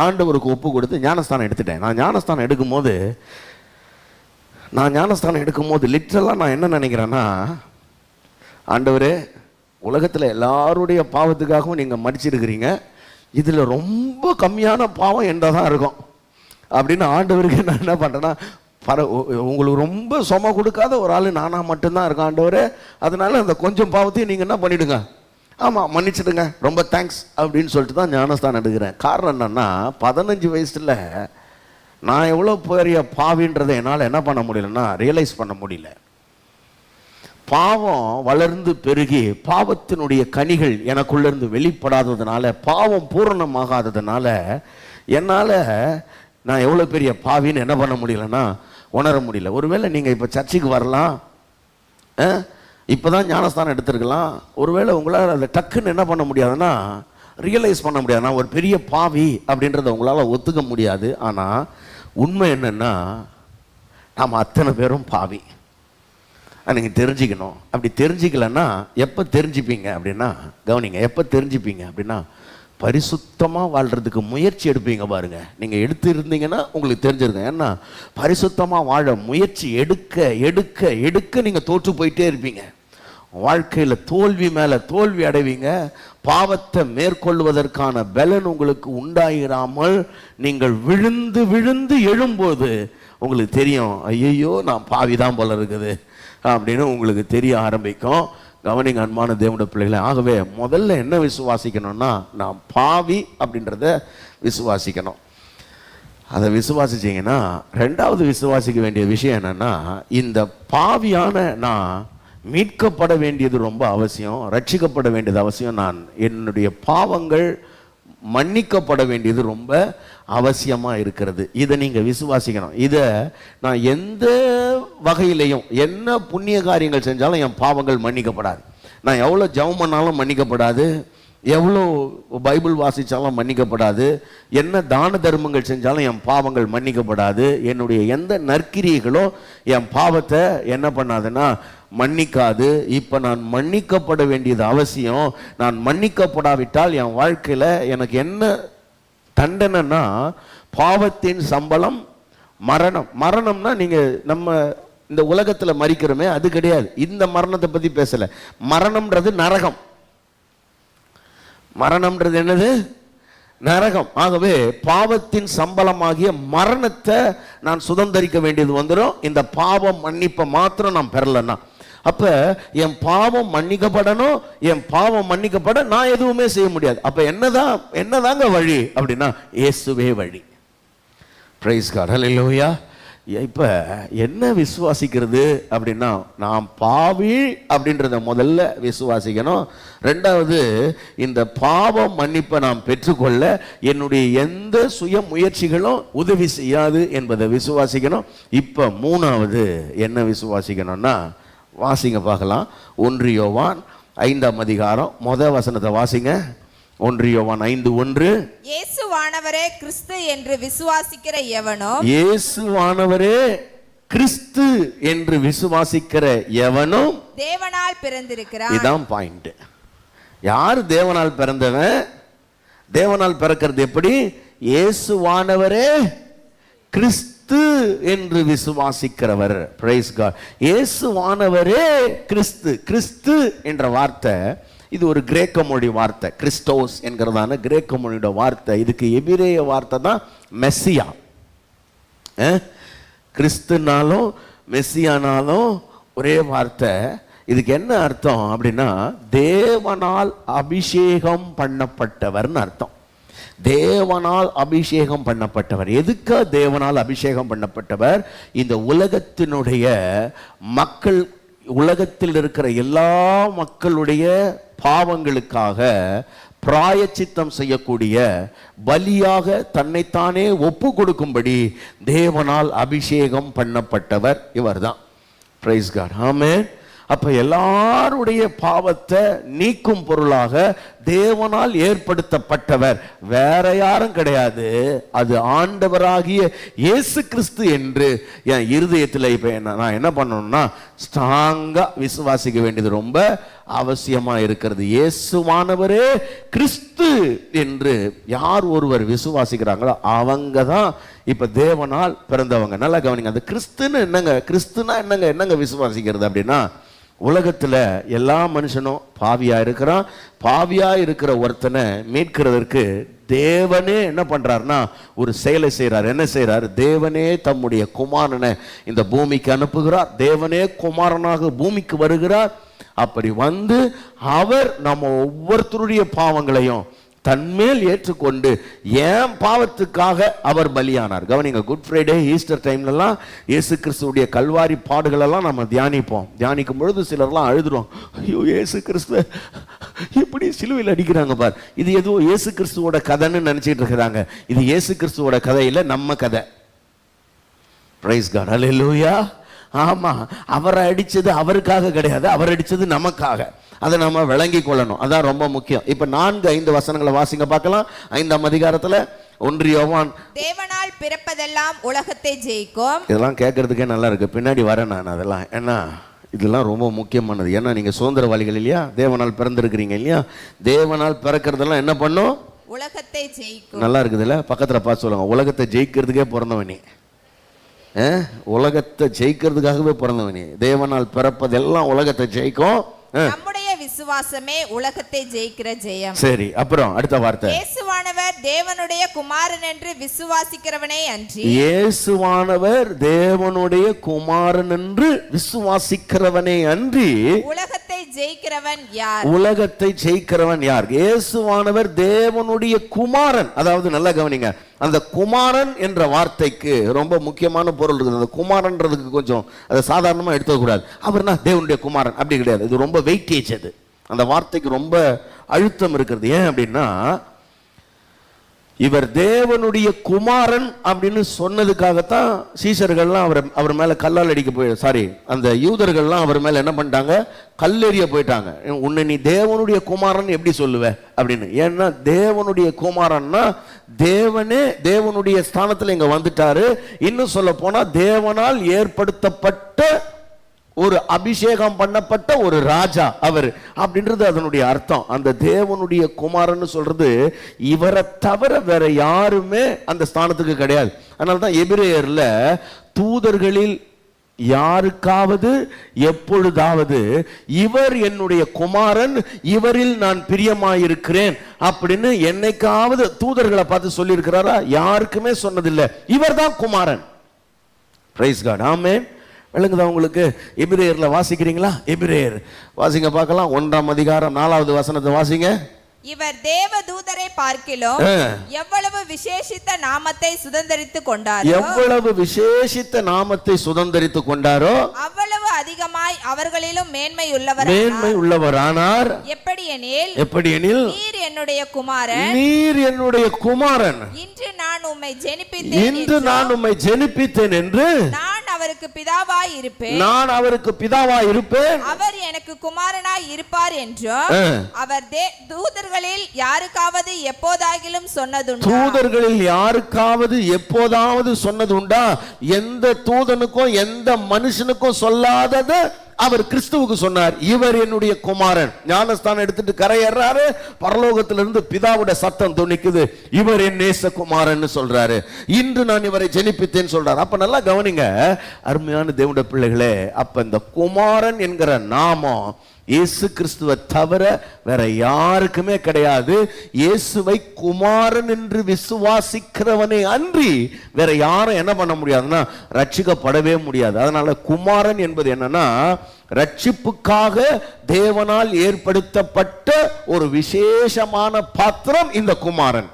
ஆண்டவருக்கு ஒப்பு கொடுத்து ஞானஸ்தானம் எடுத்துட்டேன். நான் ஞானஸ்தானம் எடுக்கும்போது லிட்ரலாக நான் என்ன நினைக்கிறேன்னா, ஆண்டவரே, உலகத்தில் எல்லாருடைய பாவத்துக்காகவும் நீங்கள் மடிச்சிருக்கிறீங்க, இதில் ரொம்ப கம்மியான பாவம் என்கிட்ட தான் இருக்கும் அப்படின்னு ஆண்டவருக்கு நான் என்ன பண்ணுறேன்னா, உங்களுக்கு ரொம்ப சும கொடுக்காத ஒரு ஆள் நானாக மட்டும்தான் இருக்கேன் ஆண்டவரே, அதனால அந்த கொஞ்சம் பாவத்தையும் நீங்கள் என்ன பண்ணிவிடுங்க, ஆமாம் மன்னிச்சிடுங்க, ரொம்ப தேங்க்ஸ் அப்படின்னு சொல்லிட்டு தான் ஞானஸ்தானம் எடுக்கிறேன். காரணம் என்னன்னா, 15 வயசில் நான் எவ்வளோ பெரிய பாவின்றதை என்னால் என்ன பண்ண முடியலன்னா ரியலைஸ் பண்ண முடியல. பாவம் வளர்ந்து பெருகி பாவத்தினுடைய கனிகள் எனக்குள்ளேருந்து வெளிப்படாததுனால, பாவம் பூரணமாகாததுனால என்னால் நான் எவ்வளோ பெரிய பாவின்னு என்ன பண்ண முடியலன்னா உணர முடியல. ஒருவேளை நீங்கள் இப்போ சர்ச்சுக்கு வரலாம், இப்போ தான் ஞானஸ்தானம் எடுத்துருக்கலாம், ஒருவேளை உங்களால் அதை டக்குன்னு என்ன பண்ண முடியாதுன்னா ரியலைஸ் பண்ண முடியாது, நான் ஒரு பெரிய பாவி அப்படின்றத உங்களால் ஒத்துக்க முடியாது. ஆனால் உண்மை என்னென்னா, நாம் அத்தனை பேரும் பாவி. நீங்கள் தெரிஞ்சுக்கணும். அப்படி தெரிஞ்சிக்கலன்னா எப்போ தெரிஞ்சுப்பீங்க அப்படின்னா, கவனிங்க, எப்போ தெரிஞ்சுப்பீங்க அப்படின்னா, பரிசுத்தமாக வாழ்கிறதுக்கு முயற்சி எடுப்பீங்க பாருங்க. நீங்கள் எடுத்து இருந்தீங்கன்னா உங்களுக்கு தெரிஞ்சிருங்க. ஏன்னா பரிசுத்தமாக வாழ முயற்சி எடுக்க எடுக்க எடுக்க நீங்கள் தோற்று போயிட்டே இருப்பீங்க. வாழ்க்கையில் தோல்வி மேலே தோல்வி அடைவீங்க. பாவத்தை மேற்கொள்வதற்கான பலன் உங்களுக்கு உண்டாயிராமல் நீங்கள் விழுந்து விழுந்து எழும்போது உங்களுக்கு தெரியும், ஐயோ நான் பாவிதான் போல இருக்குது அப்படின்னு உங்களுக்கு தெரிய ஆரம்பிக்கும். கவனிங்க அன்பான தேவனுடைய பிள்ளைகளை. ஆகவே முதல்ல என்ன விசுவாசிக்கணும்னா, நான் பாவி அப்படின்றத விசுவாசிக்கணும். அதை விசுவாசிச்சிங்கன்னா 2வது விசுவாசிக்க வேண்டிய விஷயம் என்னன்னா, இந்த பாவியான நான் மீட்கப்பட வேண்டியது ரொம்ப அவசியம், ரட்சிக்கப்பட வேண்டியது அவசியம். நான் என்னுடைய பாவங்கள் மன்னிக்கப்பட வேண்டியது ரொம்ப அவசியமாக இருக்கிறது. இதை நீங்கள் விசுவாசிக்கணும். இதை நான் எந்த வகையிலையும் என்ன புண்ணிய காரியங்கள் செஞ்சாலும் என் பாவங்கள் மன்னிக்கப்படாது. நான் எவ்வளோ ஜெபம் பண்ணாலும் மன்னிக்கப்படாது, எவ்வளோ பைபிள் வாசித்தாலும் மன்னிக்கப்படாது, என்ன தான தர்மங்கள் செஞ்சாலும் என் பாவங்கள் மன்னிக்கப்படாது. என்னுடைய எந்த நற்கிரியைகளோ என் பாவத்தை என்ன பண்ணாதுன்னா மன்னிக்காது. இப்ப நான் மன்னிக்கப்பட வேண்டியது அவசியம். நான் மன்னிக்கப்படாவிட்டால் என் வாழ்க்கையில எனக்கு என்ன தண்டனைன்னா, பாவத்தின் சம்பளம் மரணம். மரணம்னா நீங்க நம்ம இந்த உலகத்துல மரிக்கிறோமே அது கிடையாது. இந்த மரணத்தை பத்தி பேசல. மரணம்ன்றது நரகம். மரணம்ன்றது என்னது? நரகம். ஆகவே பாவத்தின் சம்பளமாகிய மரணத்தை நான் சுதந்தரிக்க வேண்டியது வந்துடும், இந்த பாவம் மன்னிப்பை மாத்திரம் நான் பெறலன்னா. அப்ப என் பாவம் மன்னிக்கப்படணும். என் பாவம் மன்னிக்கப்பட நான் எதுவுமே செய்ய முடியாது. அப்ப என்னதாங்க வழி அப்படின்னா, இயேசுவே வழி. பிரைஸ் காட், ஹல்லேலூயா. இப்ப என்ன விசுவாசிக்கிறது அப்படின்னா, நான் பாவி அப்படின்றத முதல்ல விசுவாசிக்கணும். ரெண்டாவது, இந்த பாவம் மன்னிப்பை நாம் பெற்றுக்கொள்ள என்னுடைய எந்த சுய முயற்சிகளும் உதவி செய்யாது என்பதை விசுவாசிக்கணும். இப்ப மூணாவது என்ன விசுவாசிக்கணும்னா, வாசிங்க பார்க்கலாம். 1 யோவான் 5ஆம் அதிகாரம் முதல் வசனத்தை வாசிங்க. 1 யோவான் 5:1. இயேசுவானவரே கிறிஸ்து என்று விசுவாசிக்கிற எவனும், இயேசுவானவரே கிறிஸ்து என்று விசுவாசிக்கிற எவனும் தேவனால் பிறந்திருக்கிறான். இதான் பாயிண்ட். யார் தேவனால் பிறந்தவன்? தேவனால் பிறக்கிறது எப்படி? இயேசுவானவரே கிறிஸ்து என்று விசுவாசிக்கிறவர். Price God. இயேசுவானவரே கிறிஸ்து. கிறிஸ்து என்ற வார்த்தை இது ஒரு கிரேக்க மொழி வார்த்தை. கிறிஸ்டோஸ் என்கிறதான கிரேக்க மொழியோட வார்த்தை. இதுக்கு எபிரேய வார்த்தை தான் மெஸ்ஸியா. கிறிஸ்துனாலும் மெஸ்ஸியானாலும் ஒரே வார்த்தை. இதுக்கு என்ன அர்த்தம் அப்படின்னா, தேவனால் அபிஷேகம் பண்ணப்பட்டவர்னு அர்த்தம். தேவனால் அபிஷேகம் பண்ணப்பட்டவர். எதுக்கு தேவனால் அபிஷேகம் பண்ணப்பட்டவர்? இந்த உலகத்தினுடைய மக்கள், உலகத்தில் இருக்கிற எல்லா மக்களுடைய பாவங்களுக்காக பிராயச்சித்தம் செய்யக்கூடிய பலியாக தன்னைத்தானே ஒப்பு கொடுக்கும்படி தேவனால் அபிஷேகம் பண்ணப்பட்டவர் இவர்தான். பிரைஸ் காட், ஆமென். அப்ப எல்லாருடைய பாவத்தை நீக்கும் பொருளாக தேவனால் ஏற்படுத்தப்பட்டவர் வேற யாரும் கிடையாது, அது ஆண்டவராகிய இயேசு கிறிஸ்து என்று என் இருதயத்தில் இப்ப நான் என்ன பண்ணணும்னா, ஸ்ட்ராங்கா விசுவாசிக்க வேண்டியது ரொம்ப அவசியமா இருக்கிறது. இயேசுவானவரே கிறிஸ்து என்று யார் ஒருவர் விசுவாசிக்கிறாங்களோ அவங்க தான் இப்ப தேவனால் பிறந்தவங்க. நல்லா கவனிங்க. அந்த கிறிஸ்துன்னு என்னங்க? கிறிஸ்துனா என்னங்க விசுவாசிக்கிறது அப்படின்னா, உலகத்துல எல்லா மனுஷனும் பாவியா இருக்கிறான். பாவியா இருக்கிற ஒருத்தனை மீட்கிறதற்கு தேவனே என்ன பண்றாருன்னா ஒரு செயலை செய்யறார். என்ன செய்யறார்? தேவனே தம்முடைய குமாரனை இந்த பூமிக்கு அனுப்புகிறார். தேவனே குமாரனாக பூமிக்கு வருகிறார். அப்படி வந்து அவர் நம்ம ஒவ்வொருத்தருடைய பாவங்களையும் தன்மேல் ஏற்றுக்கொண்டு ஏன் பாவத்துக்காக அவர் பலியானார். கவனிங்க, குட் ஃப்ரைடே, ஈஸ்டர் டைம்லலாம் இயேசு கிறிஸ்துவுடைய கல்வாரி பாடுகளெல்லாம் நம்ம தியானிக்கும் பொழுது சிலர்லாம் அழுதுறோம். ஐயோ, இயேசு கிறிஸ்துவ இப்படி சிலுவையில் அடிக்கிறாங்க பார். இது எதுவும் இயேசு கிறிஸ்துவோட கதைன்னு நினைச்சிட்டு இருக்கிறாங்க. இது இயேசு கிறிஸ்துவோட கதை இல்லை, நம்ம கதை. பிரைஸ் காட், ஹல்லேலூயா. ஆமா, அவரை அடிச்சது அவருக்காக கிடையாது, அவர் அடிச்சது நமக்காக. அதை நம்ம விளங்கி கொள்ளணும். அதான் ரொம்ப முக்கியம். இப்ப 4-5 வசனங்களை வாசிங்க பார்க்கலாம். 5ஆம் அதிகாரத்துல 1 யோவான். தேவனால் பிறப்பதெல்லாம் உலகத்தை ஜெயிக்கும். இதெல்லாம் கேட்கறதுக்கே நல்லா இருக்கு. பின்னாடி வரேன் நான் அதெல்லாம். ஏன்னா இதெல்லாம் ரொம்ப முக்கியமானது. ஏன்னா நீங்க சுதந்திரவாளிகள் இல்லையா, தேவனால் பிறந்திருக்கிறீங்க இல்லையா. தேவனால் பிறக்கிறதெல்லாம் என்ன பண்ணும்? உலகத்தை ஜெயிக்கும். நல்லா இருக்குதுல்ல? பக்கத்துல பார்த்து சொல்லுங்க, உலகத்தை ஜெயிக்கிறதுக்கே பிறந்தவனே. உலகத்தை ஜெயிக்கிறதுக்காகவே பிறந்தவனே. தேவனால் பிறப்பதெல்லாம் உலகத்தை ஜெயிக்கும். நம்முடைய விசுவாசமே உலகத்தை ஜெயிக்கிற ஜெயம். சரி, அப்புறம் அடுத்த வார்த்தை. இயேசுவானவர் தேவனுடைய குமாரன் என்று விசுவாசிக்கிறவனே அன்றி. இயேசுவானவர் தேவனுடைய குமாரன் என்று விசுவாசிக்கிறவனே அன்றி உலகத்தை ஜெயிக்கிறவன் யார்? உலகத்தை ஜெயிக்கிறவன் யார்? இயேசுவானவர் தேவனுடைய குமாரன். அதாவது நல்லா கவனிங்க, அந்த குமாரன் என்ற வார்த்தைக்கு ரொம்ப முக்கியமான பொருள் இருக்குது. அந்த குமாரன்றதுக்கு கொஞ்சம் அதை சாதாரணமாக எடுத்துக்கூடாது. அவர்னா தேவனுடைய குமாரன் அப்படி கிடையாது. இது ரொம்ப வெயிட்டேஜ். அது அந்த வார்த்தைக்கு ரொம்ப அழுத்தம் இருக்கிறது. ஏன் அப்படின்னா, இவர் தேவனுடைய குமாரன் அப்படின்னு சொன்னதுக்காகத்தான் சீஷர்கள்லாம் அவர் மேல கல்லால் அடிக்க அந்த யூதர்கள்லாம் அவர் மேல என்ன பண்ணிட்டாங்க? கல்லெறிய போயிட்டாங்க. உன்னை நீ தேவனுடைய குமாரன் எப்படி சொல்லுவ அப்படின்னு. ஏன்னா தேவனுடைய குமாரன்னா தேவனே தேவனுடைய ஸ்தானத்தில் இங்க வந்துட்டாரு. இன்னும் சொல்ல போனா தேவனால் ஏற்படுத்தப்பட்ட ஒரு அபிஷேகம் பண்ணப்பட்ட ஒரு ராஜா அவர் அப்படின்றது அதனுடைய அர்த்தம். அந்த தேவனுடைய குமாரன்னு சொல்றது இவரை தவிர வேற யாருமே அந்த ஸ்தானத்துக்கு கிடையாது. அதனால்தான் எபிரேயர்ல தூதர்களில் யாருக்காவது எப்பொழுதாவது இவர் என்னுடைய குமாரன், இவரில் நான் பிரியமாயிருக்கிறேன் அப்படின்னு என்னைக்காவது தூதர்களை பார்த்து சொல்லி இருக்கிறாரா? யாருக்குமே சொன்னதில்லை. இவர் தான் குமாரன். Price God. ஆமென். விளங்குதா உங்களுக்கு? எபிரேயர்ல வாசிக்கிறீங்களா? எபிரேயர் வாசிங்க பார்க்கலாம். 1ஆம் அதிகாரம் 4வது வசனத்தை வாசிங்க. இவர் தேவ தூதரை பார்க்கிலும் எவ்வளவு விசேஷித்த நாமத்தை சுதந்தரித்துக் கொண்டாரோ, எவ்வளவு விசேஷித்த நாமத்தை சுதந்தரித்துக் கொண்டாரோ அவ்வளவு அதிகமாய் அவர்களிலும் மேன்மை உள்ளவரானார். எப்படியெனில் நீர் என்னுடைய குமாரன், நீர் என்னுடைய குமாரன், இன்று நான் உம்மை ஜெனிப்பித்தேன் என்று நான் அவருக்கு பிதாவாய் இருப்பேன், அவர் எனக்கு குமாரனாய் இருப்பார் என்றும் அவர் தூதர்களில் யாருக்காவது எப்போதாகிலும் சொன்னதுண்டா? தூதர்களில் யாருக்காவது எப்போதாவது சொன்னதுண்டா? எந்த தூதனுக்கும் எந்த மனுஷனுக்கும் சொல்லாதது அவர் கிறிஸ்துவுக்கு சொன்னார். இவர் என்னுடைய குமாரன். ஞானஸ்தானம் எடுத்துட்டு கரையேறாரு, பரலோகத்திலிருந்து பிதாவுடைய சத்தம் துணிக்குது, இவர் என் நேச குமாரன் சொல்றாரு. இன்று நான் இவரை ஜெனிப்பித்தேன் சொல்றாரு. அப்ப நல்லா கவனிங்க அருமையான தேவனுடைய பிள்ளைகளே. அப்ப இந்த குமாரன் என்கிற நாமம் இயேசு கிறிஸ்துவை தவிர வேற யாருக்குமே கிடையாது. இயேசுவை குமாரன் என்று விசுவாசிக்கிறவனே அன்றி வேற யாரும் என்ன பண்ண முடியாதுன்னா ரட்சிக்கப்படவே முடியாது. அதனால குமாரன் என்பது என்னன்னா ரட்சிப்புக்காக தேவனால் ஏற்படுத்தப்பட்ட ஒரு விசேஷமான பாத்திரம் இந்த குமாரன்.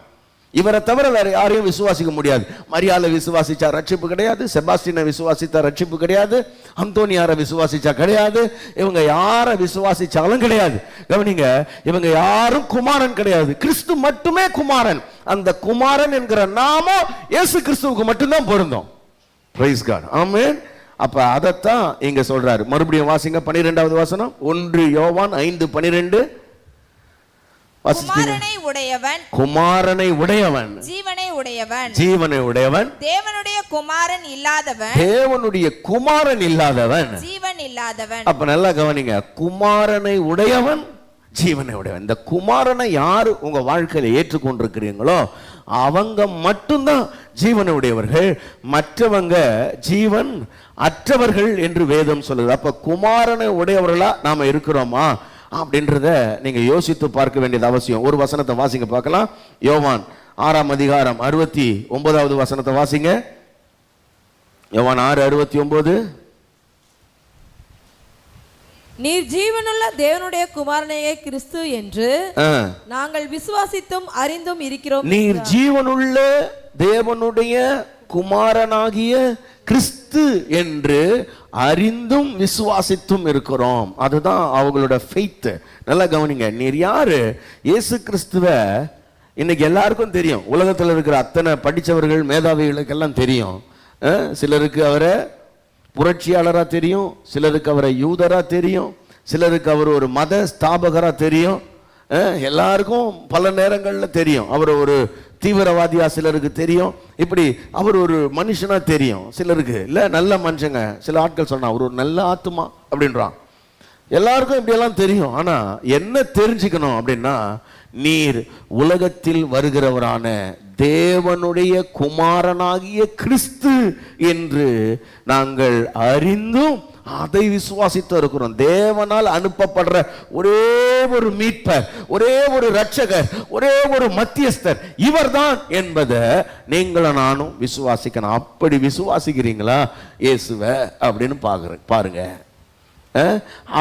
இவரை தவிர வேற யாரையும் விசுவாசிக்க முடியாது. மரியாதை விசுவாசிச்சா ரட்சிப்பு கிடையாது, செபாஸ்டினை விசுவாசித்தா ரட்சிப்பு கிடையாது, அந்தோனியாரை விசுவாசிச்சா கிடையாது, இவங்க யாரை விசுவாசிச்சாலும் கிடையாது. கவனிங்க, இவங்க யாரும் குமாரன் கிடையாது. கிறிஸ்து மட்டுமே குமாரன். அந்த குமாரன் என்கிற நாமம் இயேசு கிறிஸ்துவுக்கு மட்டும்தான் பொருந்தும். Praise God. ஆமென். அப்ப அதத்தான் இங்க சொல்றாரு. மறுபடியும் வாசிங்க 12வது வசனம். 1 யோவான் 5:12. குமாரனை உடையவன் ஜீவனை உடையவன் தேவனுடைய குமாரன் இல்லாதவன் ஜீவன் இல்லாதவன். அப்ப நல்லா கவனிங்க, குமாரனை உடையவன் ஜீவனை உடையவன். இந்த குமாரனை யாரு உங்க வாழ்க்கையில ஏற்றுக்கொண்டிருக்கிறீங்களோ அவங்க மட்டும்தான் ஜீவனை உடையவர்கள், மற்றவங்க ஜீவன் அற்றவர்கள் என்று வேதம் சொல்லுது. அப்ப குமாரனை உடையவர்களா நாம இருக்கிறோமா அப்படின்றத நீங்க யோசித்து பார்க்க வேண்டியது அவசியம். ஒரு வசனத்தை வாசிங்க பார்க்கலாம். யோவான் 6ஆம் அதிகாரம் 69வது வசனத்தை வாசிங்க. யோவான் 6:69. நீர் ஜீவனுள்ள தேவனுடைய குமாரனையே கிறிஸ்து என்று நாங்கள் விசுவாசித்தும் அறிந்தும் இருக்கிறோம். நீர் ஜீவனுள்ள தேவனுடைய குமாரனாகிய கிறிஸ்து என்று அறிந்தும் விசுவாசித்தும் இருக்கிறோம். அதுதான் அவங்களோட ஃபெய்த். நல்லா கவனிங்க, நீர் யாரு? இயேசு கிறிஸ்துவ இன்னைக்கு எல்லாருக்கும் தெரியும். உலகத்தில் இருக்கிற அத்தனை படித்தவர்கள் மேதாவிகளுக்கெல்லாம் தெரியும். சிலருக்கு அவரை புரட்சியாளராக தெரியும், சிலருக்கு அவரை யூதராக தெரியும், சிலருக்கு அவர் ஒரு மத ஸ்தாபகராக தெரியும். எல்லாருக்கும் பல நேரங்களில் தெரியும். அவர் ஒரு தீவிரவாதியா சிலருக்கு தெரியும். இப்படி அவர் ஒரு மனுஷனா தெரியும் சிலருக்கு. இல்லை நல்ல மனுஷங்க, சில ஆட்கள் சொன்னா அவர் ஒரு நல்ல ஆத்துமா அப்படின்றான். எல்லாருக்கும் இப்படியெல்லாம் தெரியும். ஆனா என்ன தெரிஞ்சுக்கணும் அப்படின்னா, நீர் உலகத்தில் வருகிறவரான தேவனுடைய குமாரனாகிய கிறிஸ்து என்று நாங்கள் அறிந்தும் அதை விசுவாசித்து இருக்கிறோம். தேவனால் அனுப்பப்படுற ஒரே ஒரு மீட்பர், ஒரே ஒரு ரட்சகர், ஒரே ஒரு மத்தியஸ்தர் இவர்தான் என்பதை நீங்களும் நானும் விசுவாசிக்கணும். அப்படி விசுவாசிக்கிறீங்களா இயேசுவை அப்படின்னு பாருங்க.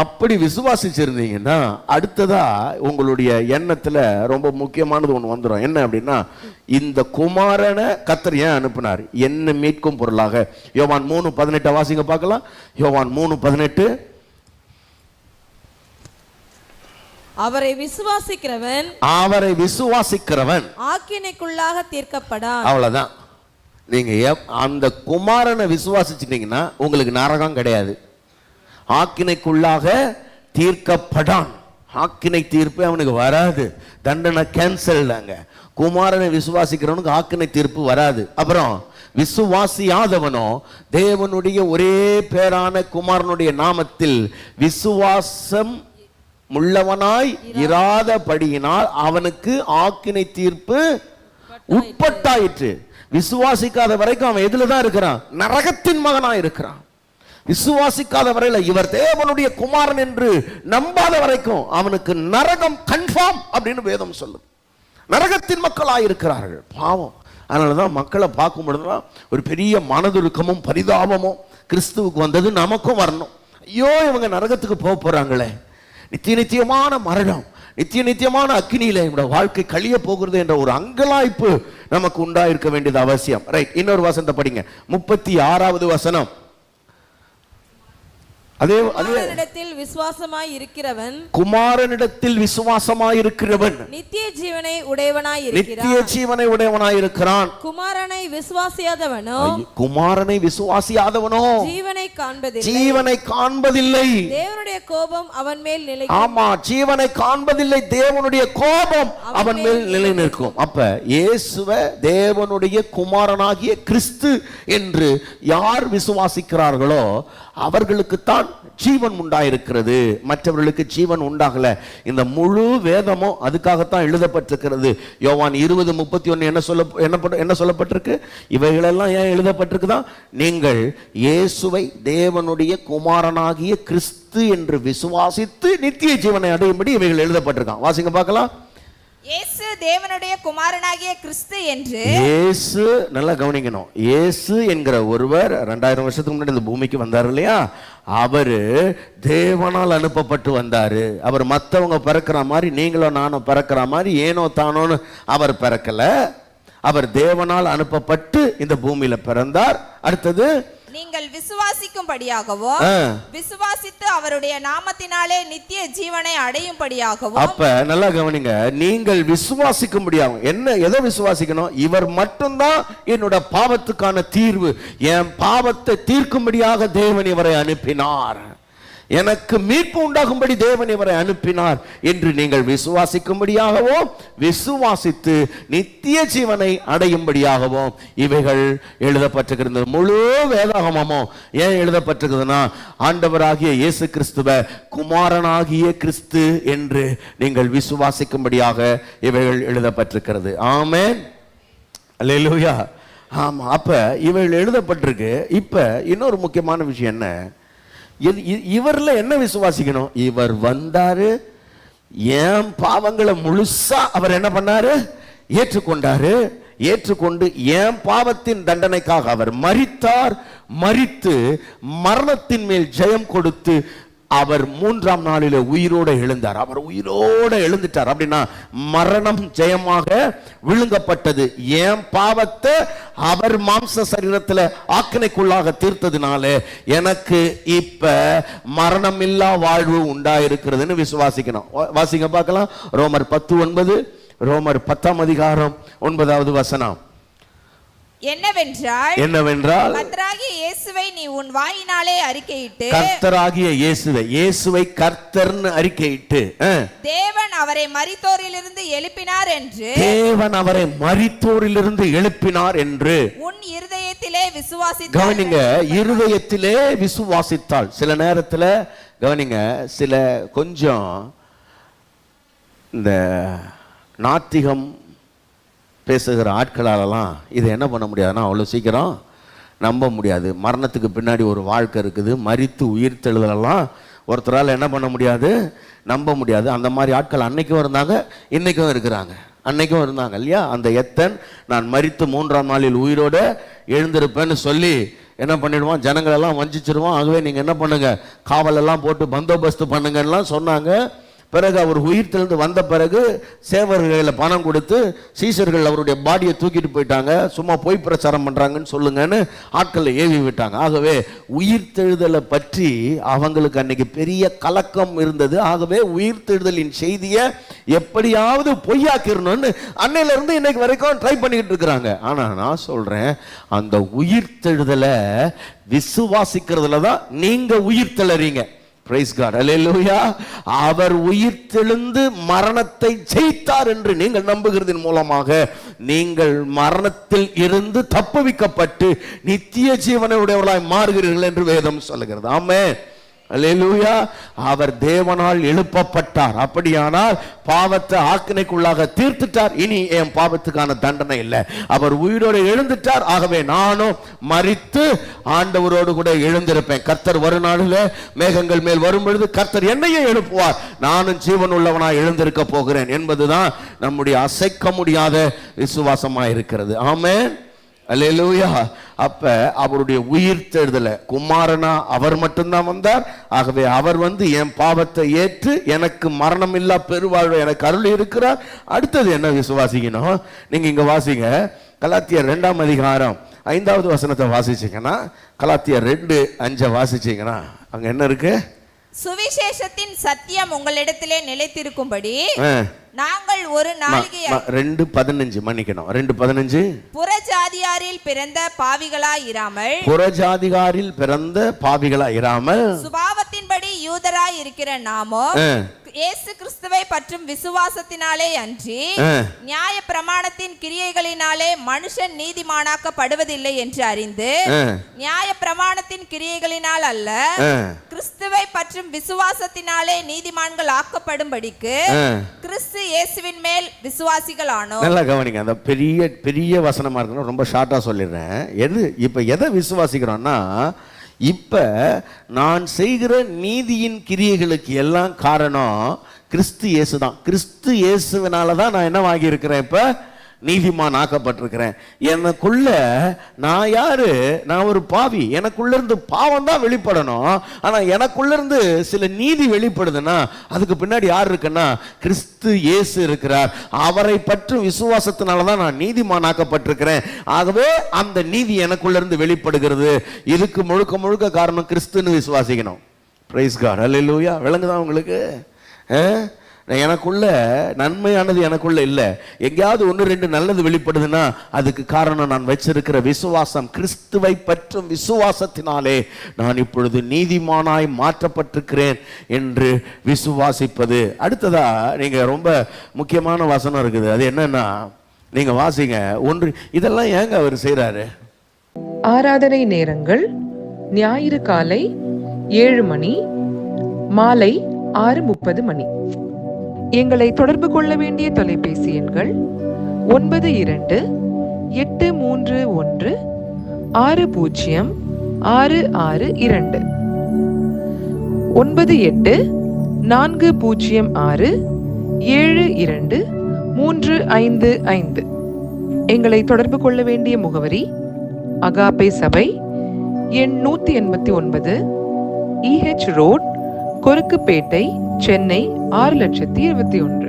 அப்படி விசுவாசிச்சிருந்தீங்கன்னா அடுத்ததா உங்களுடைய எண்ணத்துல ரொம்ப முக்கியமானது ஒன்று வந்துடும். என்ன அப்படின்னா, இந்த குமாரனை கர்த்தர் ஏன் அனுப்பினார்? என்ன மீட்கும் பொருளாக. யோவான் 3:18 வாசிங்க பார்க்கலாம். யோவான் 3:18. அவரை விசுவாசிக்கிறவன் ஆக்கினைக்குள்ளாக தீர்க்கப்படான். அவ்வளவுதான். நீங்க அந்த குமாரனை விசுவாசிச்சிட்டீங்கன்னா உங்களுக்கு நரகம் கிடையாது. ஆக்கினைக்குள்ளாக தீர்க்கப்படான். ஆக்கினை தீர்ப்பு அவனுக்கு வராது, தண்டனை கேன்சல். குமாரனை விசுவாசிக்கிறவனுக்கு ஆக்கினை தீர்ப்பு வராது. அப்புறம் விசுவாசியாதவனோ தேவனுடைய ஒரே பேரான குமாரனுடைய நாமத்தில் விசுவாசம் உள்ளவனாய் இராதபடியினால் அவனுக்கு ஆக்கினை தீர்ப்பு உட்பட்டாயிற்று. விசுவாசிக்காத வரைக்கும் அவன் எதுல தான் இருக்கிறான்? நரகத்தின் மகனா இருக்கிறான். விசுவாசிக்காத வரையில இவர் தேவனுடைய குமாரன் என்று நம்பாத வரைக்கும் அவனுக்கு நரகம் கன்ஃபார்ம் அப்படின்னு வேதம் சொல்லுது. நரகத்தின் மக்களாக இருக்கிறார்கள். பாவம். அதனாலதான் மக்களை பார்க்கும் பொழுதுதான் ஒரு பெரிய மனதுருக்கமும் பரிதாபமும் கிறிஸ்துவுக்கு வந்தது நமக்கும் வரணும். ஐயோ, இவங்க நரகத்துக்கு போக போறாங்களே, நித்தியமான மரணம், நித்தியமான அக்கினியில என்னோட வாழ்க்கை கழிய போகிறது என்ற ஒரு அங்கலாய்ப்பு நமக்கு உண்டாயிருக்க வேண்டியது அவசியம். ரைட், இன்னொரு வசனத்தை படிங்க. 36வது வசனம். குமாரனிடத்தில் விசுவாசமாய் இருக்கிறவன், குமாரனிடத்தில் விசுவாசமாய் இருக்கிறவன் நித்திய ஜீவனை உடையவனாய் இருக்கிறான். நித்திய ஜீவனை உடையவனாய் இருக்கிறான். குமாரனை விசுவாசியாதவனோ, குமாரனை விசுவாசியாதவனோ ஜீவனை காண்பதில்லை. ஜீவனை காண்பதில்லை. தேவனுடைய கோபம் அவன் மேல் நிலை. ஆமா, ஜீவனை காண்பதில்லை. தேவனுடைய கோபம் அவன் மேல் நிலை நிற்கும். அப்ப இயேசுவை தேவனுடைய குமாரனாகிய கிறிஸ்து என்று யார் விசுவாசிக்கிறார்களோ அவர்களுக்குத்தான் ஜீவன் உண்டாயிருக்கிறது, மற்றவர்களுக்கு ஜீவன் உண்டாகல. இந்த முழு வேதமும் அதுக்காகத்தான் எழுதப்பட்டிருக்கிறது. யோவான் 20:31 என்ன சொல்லப்பட்டிருக்கு? இவைகளெல்லாம் ஏன் எழுதப்பட்டிருக்குதான்? நீங்கள் இயேசுவை தேவனுடைய குமாரனாகிய கிறிஸ்து என்று விசுவாசித்து நித்திய ஜீவனை அடையும்படி இவைகள் எழுதப்பட்டிருக்கான். வாசிங்க பார்க்கலாம். இயேசு தேவனுடைய குமாரனாகிய கிறிஸ்து என்று. இயேசு, நல்லா கவனிக்கணும், இயேசு என்கிற ஒருவர் 2000 வருஷத்துக்கு முன்னாடி இந்த பூமிக்கு வந்தார் இல்லையா? அவரு தேவனால் அனுப்பப்பட்டு வந்தாரு. அவர் மற்றவங்க பிறக்கிற மாதிரி நீங்களும் நானும் பிறக்கிற மாதிரி ஏனோ தானோன்னு அவர் பிறக்கல. அவர் தேவனால் அனுப்பப்பட்டு இந்த பூமியில பிறந்தார். அடுத்தது, நீங்கள் விசுவாசிக்கும்படியாகவோ விசுவாசித்து அவருடைய நாமத்தினாலே நித்திய ஜீவனை அடையும்படியாகவோ. அப்ப நல்லா கவனிங்க, நீங்கள் விசுவாசிக்கும்படியாகும். என்ன, எதை விசுவாசிக்கணும்? இவர் மட்டும்தான் என்னோட பாவத்துக்கான தீர்வு. என் பாவத்தை தீர்க்கும்படியாக தேவன் இவரை அனுப்பினார். எனக்கு மீட்பு உண்டாகும்படி தேவன் இவரை அனுப்பினார் என்று நீங்கள் விசுவாசிக்கும்படியாகவும் விசுவாசித்து நித்திய ஜீவனை அடையும்படியாகவும் இவைகள் எழுதப்பட்டிருக்கிறது. முழு வேதாகமமும் ஏன் எழுதப்பட்டிருக்குதுன்னா, ஆண்டவராகிய இயேசு கிறிஸ்துவை குமாரனாகிய கிறிஸ்து என்று நீங்கள் விசுவாசிக்கும்படியாக இவைகள் எழுதப்பட்டிருக்கிறது. ஆமென், அல்லேலூயா. ஆமா, அப்ப இவைகள் எழுதப்பட்டிருக்கு. இப்ப இன்னொரு முக்கியமான விஷயம் என்ன? இவர்ல என்ன விசுவாசிக்கணும்? இவர் வந்தாரு, என் பாவங்களை முழுசா அவர் என்ன பண்ணாரு? ஏற்றுக்கொண்டாரு. ஏற்றுக்கொண்டு என் பாவத்தின் தண்டனைக்காக அவர் மரித்தார். மரித்து மரணத்தின் மேல் ஜெயம் கொடுத்து அவர் 3ஆம் நாளில் உயிரோடு எழுந்தார். அவர் உயிரோடு எழுந்துட்டார். அப்படின்னா மரணம் ஜெயமாக விழுங்கப்பட்டது. என் பாவத்தை அவர் மாம்ச சரீரத்தில் ஆக்கினைக்குள்ளாக தீர்த்ததுனால எனக்கு இப்ப மரணமில்லா வாழ்வு உண்டாயிருக்கிறதுன்னு விசுவாசிக்கணும். வாசிங்க பார்க்கலாம். ரோமர் 10:9. ரோமர் 10ஆம் அதிகாரம் 9வது வசனம். என்னவென்றால் கர்த்தராகிய இயேசுவை நீ உன் வாயினாலே அறிக்கையிட்டு, கர்த்தராகிய இயேசுவை கர்த்தர்னு அறிக்கையிட்டு தேவன் அவரை மரித்தோரிலிருந்து எழுப்பினார் என்று, தேவன் அவரை மரித்தோரிலிருந்து எழுப்பினார் என்று உன் இருதயத்திலே விசுவாசித்தால். கவனிங்க, இருதயத்திலே விசுவாசித்தால். சில நேரத்துல கவனிங்க, சில கொஞ்சம் இந்த நாத்திகம் பேசுகிற ஆட்களாலலாம் இதை என்ன பண்ண முடியாதுன்னா அவ்வளோ சீக்கிரம் நம்ப முடியாது. மரணத்துக்கு பின்னாடி ஒரு வாழ்க்கை இருக்குது, மரித்து உயிர் தெழுதலெல்லாம் ஒருத்தரால் என்ன பண்ண முடியாது, நம்ப முடியாது. அந்த மாதிரி ஆட்கள் அன்னைக்கும் இருந்தாங்க, இன்னைக்கும் இருக்கிறாங்க. அன்னைக்கும் இருந்தாங்க இல்லையா? அந்த எத்தன் நான் மரித்து 3ஆம் நாளில் உயிரோடு எழுந்திருப்பேன்னு சொல்லி என்ன பண்ணிடுவான், ஜனங்களெல்லாம் வஞ்சிச்சிருவான். ஆகவே நீங்கள் என்ன பண்ணுங்க, காவலெல்லாம் போட்டு பந்தோபஸ்து பண்ணுங்கலாம் சொன்னாங்க. பிறகு அவர் உயிர் தெழுந்து வந்த பிறகு சேவர்களில் பணம் கொடுத்து சீசர்கள் அவருடைய பாடியை தூக்கிட்டு போயிட்டாங்க. சும்மா போய் பிரச்சாரம் பண்ணுறாங்கன்னு சொல்லுங்கன்னு ஆட்களை ஏவி விட்டாங்க. ஆகவே உயிர் தெழுதலை பற்றி அவங்களுக்கு அன்னைக்கு பெரிய கலக்கம் இருந்தது. ஆகவே உயிர் தெழுதலின் செய்தியை எப்படியாவது பொய்யாக்கிடணும்னு அன்னையிலிருந்து இன்னைக்கு வரைக்கும் ட்ரை பண்ணிக்கிட்டு இருக்கிறாங்க. ஆனால் நான் சொல்கிறேன், அந்த உயிர் தெழுதலை விசுவாசிக்கிறதுல தான் நீங்கள் உயிர் தெளறீங்க. Praise God. Hallelujah. அவர் உயிர்த்தெழுந்து மரணத்தை ஜெயித்தார் என்று நீங்கள் நம்புகிறதின் மூலமாக நீங்கள் மரணத்தில் இருந்து தப்புவிக்கப்பட்டு நித்திய ஜீவனை உடையவர்களாய் மாறுகிறீர்கள் என்று வேதம் சொல்லுகிறது. ஆமென். அல்லேலூயா. அவர் தேவனால் எழுப்பப்பட்டார். அப்படியானால் பாவத்தை ஆக்கினைக்குள்ளாக தீர்த்துட்டார். இனி என் பாவத்துக்கான தண்டனை இல்லை. அவர் உயிரோடு எழுந்துட்டார். ஆகவே நானும் மரித்து ஆண்டவரோடு கூட எழுந்திருப்பேன். கர்த்தர் ஒரு நாளில் மேகங்கள் மேல் வரும் பொழுது கர்த்தர் என்னையே எழுப்புவார். நானும் ஜீவன் உள்ளவனாய் எழுந்திருக்க போகிறேன் என்பதுதான் நம்முடைய அசைக்க முடியாத விசுவாசமாக இருக்கிறது. ஆமென். அல்லேலூயா. அப்ப அவருடைய உயிர்த்தெழுதல குமாரனா அவர் மட்டும்தான் வந்தார். ஆகவே அவர் என் பாவத்தை ஏற்று எனக்கு மரணம் இல்லா பெருவாழ்வை எனக்கு அருளி இருக்கிறார். அடுத்தது என்ன விசுவாசிக்கணும்? நீங்க இங்க வாசிங்க, கலாத்தியர் 2ஆம் அதிகாரம் 5வது வசனத்தை வாசிச்சீங்கன்னா, கலாத்தியர் 2:5 வாசிச்சீங்கன்னா அங்க என்ன இருக்கு? சுவிசேஷத்தின் சத்தியம் உங்களிடத்திலே நிலைத்திருக்கும்படி நாங்கள் ஒரு நாளிகை 2:15 மன்னிக்கணும், 2:15 புறஜாதியாரில் பிறந்த பாவிகளாயிராமல் சுபாவத்தின்படி யூதராய் இருக்கிற நாமோ இயேசு கிறிஸ்துவை பற்றும் விசுவாசத்தினாலே அன்றி நியாய பிரமாணத்தின் கிரியைகளினாலே மனுஷன் நீதிமானாக்கப்படுவதில்லை என்று அறிந்து, நியாய பிரமாணத்தின் கிரியைகளினால் அல்ல கிறிஸ்துவை பற்றும் விசுவாசத்தினாலே நீதிமான்கள் ஆக்கப்படும்படிக்கு கிறிஸ்து இயேசுவின் மேல் விசுவாசிகள் ஆனோம். நல்லா கவனிங்க, அந்த பெரிய வசனமா இருக்கணும், ரொம்ப ஷார்ட்டா சொல்லிடுறேன். இப்ப எதை விசுவாசிக்கிறோம்னா, இப்ப நான் செய்கிற நீதியின் கிரியைகளுக்கு எல்லாம் காரணம் கிறிஸ்து இயேசு தான். கிறிஸ்து இயேசுவினால தான் நான் என்ன வாங்கி இருக்கிறேன், இப்ப நீதிமான் ஆக்கப்பட்டிருக்கிறேன். எனக்குள்ள நான் யாரு? நான் ஒரு பாவி. எனக்குள்ள இருந்து பாவம் தான் வெளிப்படணும். ஆனா எனக்குள்ள இருந்து சில நீதி வெளிப்படுதுன்னா அதுக்கு பின்னாடி யார் இருக்குன்னா கிறிஸ்து இயேசு இருக்கிறார். அவரை பற்றும் விசுவாசத்தினால தான் நான் நீதிமான் ஆக்கப்பட்டிருக்கிறேன். ஆகவே அந்த நீதி எனக்குள்ள இருந்து வெளிப்படுகிறது. இதுக்கு முழுக்க முழுக்க காரணம் கிறிஸ்துன்னு விசுவாசிக்கணும். Praise God. அல்லேலூயா. விளங்குதா உங்களுக்கு? எனக்குள்ள நன்மையானது எனக்குள்ள இல்லை. எங்கேயாவது 1-2 நல்லது வெளிப்படுதுன்னா அதுக்கு காரணம் நான் வச்சிருக்கிற விசுவாசம். கிறிஸ்துவை பற்றும் விசுவாசத்தினாலே நான் இப்பொழுது நீதிமானாய் மாற்றப்பட்டிருக்கிறேன் என்று விசுவாசிப்பது. அடுத்ததா நீங்க ரொம்ப முக்கியமான வசனம் இருக்குது. அது என்னன்னா, நீங்க வாசிங்க. இதெல்லாம் ஏங்க அவர் செய்யறாரு? ஆராதனை நேரங்கள்: ஞாயிறு காலை 7 மணி, மாலை 6:30 மணி. எங்களை தொடர்பு கொள்ள வேண்டிய தொலைபேசி எண்கள் 92-831-60-662, 98-406-72-355. எங்களை தொடர்பு கொள்ள வேண்டிய முகவரி: அகாப்பே சபை, எண் 189, EH ரோட், கொருக்குப்பேட்டை, சென்னை 6,21,000.